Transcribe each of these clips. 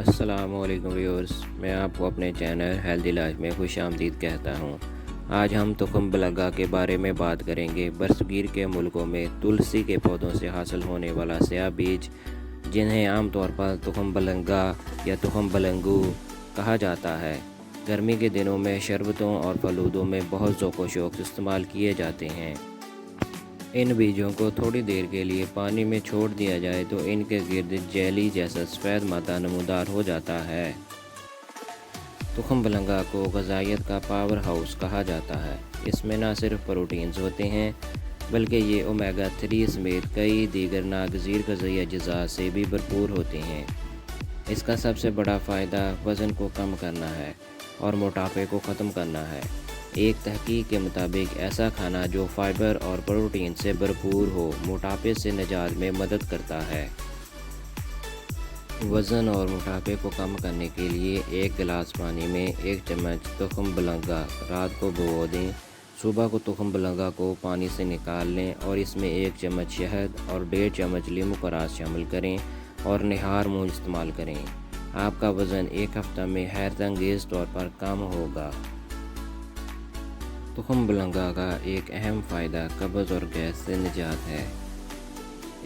السلام علیکم ویورز، میں آپ کو اپنے چینل ہیلدی لائف میں خوش آمدید کہتا ہوں۔ آج ہم تخم بلنگا کے بارے میں بات کریں گے۔ برصغیر کے ملکوں میں تلسی کے پودوں سے حاصل ہونے والا سیاہ بیج، جنہیں عام طور پر تخم بلنگا یا تخم بلنگو کہا جاتا ہے، گرمی کے دنوں میں شربتوں اور فلودوں میں بہت ذوق و شوق سے استعمال کیے جاتے ہیں۔ ان بیجوں کو تھوڑی دیر کے لیے پانی میں چھوڑ دیا جائے تو ان کے گرد جیلی جیسا سفید مادہ نمودار ہو جاتا ہے۔ تخم بلنگا کو غذائیت کا پاور ہاؤس کہا جاتا ہے۔ اس میں نہ صرف پروٹینز ہوتے ہیں بلکہ یہ اومیگا 3 سمیت کئی دیگر ناگزیر غذائی اجزاء سے بھی بھرپور ہوتے ہیں۔ اس کا سب سے بڑا فائدہ وزن کو کم کرنا ہے اور موٹاپے کو ختم کرنا ہے۔ ایک تحقیق کے مطابق ایسا کھانا جو فائبر اور پروٹین سے بھرپور ہو موٹاپے سے نجات میں مدد کرتا ہے۔ وزن اور موٹاپے کو کم کرنے کے لیے ایک گلاس پانی میں 1 چمچ تخم بلنگا رات کو بھگو دیں۔ صبح کو تخم بلنگا کو پانی سے نکال لیں اور اس میں 1 چمچ شہد اور 1.5 چمچ لیموں کا رس شامل کریں اور نہار منہ استعمال کریں۔ آپ کا وزن ایک ہفتہ میں حیرت انگیز طور پر کم ہوگا۔ تخم بلنگا کا ایک اہم فائدہ قبض اور گیس سے نجات ہے۔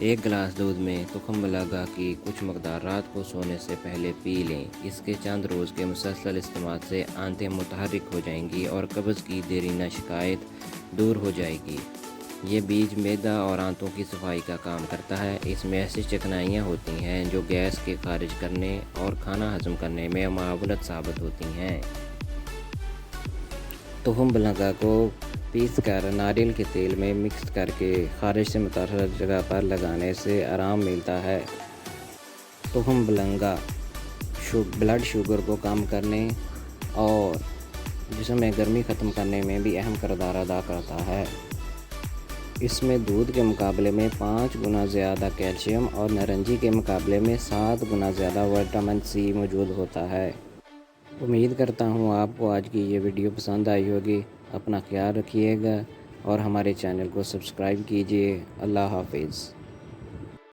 1 گلاس دودھ میں تخم بلنگا کی کچھ مقدار رات کو سونے سے پہلے پی لیں۔ اس کے چند روز کے مسلسل استعمال سے آنتیں متحرک ہو جائیں گی اور قبض کی دیرینہ شکایت دور ہو جائے گی۔ یہ بیج معدہ اور آنتوں کی صفائی کا کام کرتا ہے۔ اس میں ایسی چکنائیاں ہوتی ہیں جو گیس کے خارج کرنے اور کھانا ہضم کرنے میں معاونت ثابت ہوتی ہیں۔ تخم بلنگا کو پیس کر ناریل کے تیل میں مکس کر کے خارش سے متاثرہ جگہ پر لگانے سے آرام ملتا ہے۔ تخم بلنگا بلڈ شوگر کو کم کرنے اور جسم میں گرمی ختم کرنے میں بھی اہم کردار ادا کرتا ہے۔ اس میں دودھ کے مقابلے میں 5 گنا زیادہ کیلشیم اور نارنجی کے مقابلے میں 7 گنا زیادہ وٹامن سی موجود ہوتا ہے۔ امید کرتا ہوں آپ کو آج کی یہ ویڈیو پسند آئی ہوگی۔ اپنا خیال رکھیے گا اور ہمارے چینل کو سبسکرائب کیجیے۔ اللہ حافظ۔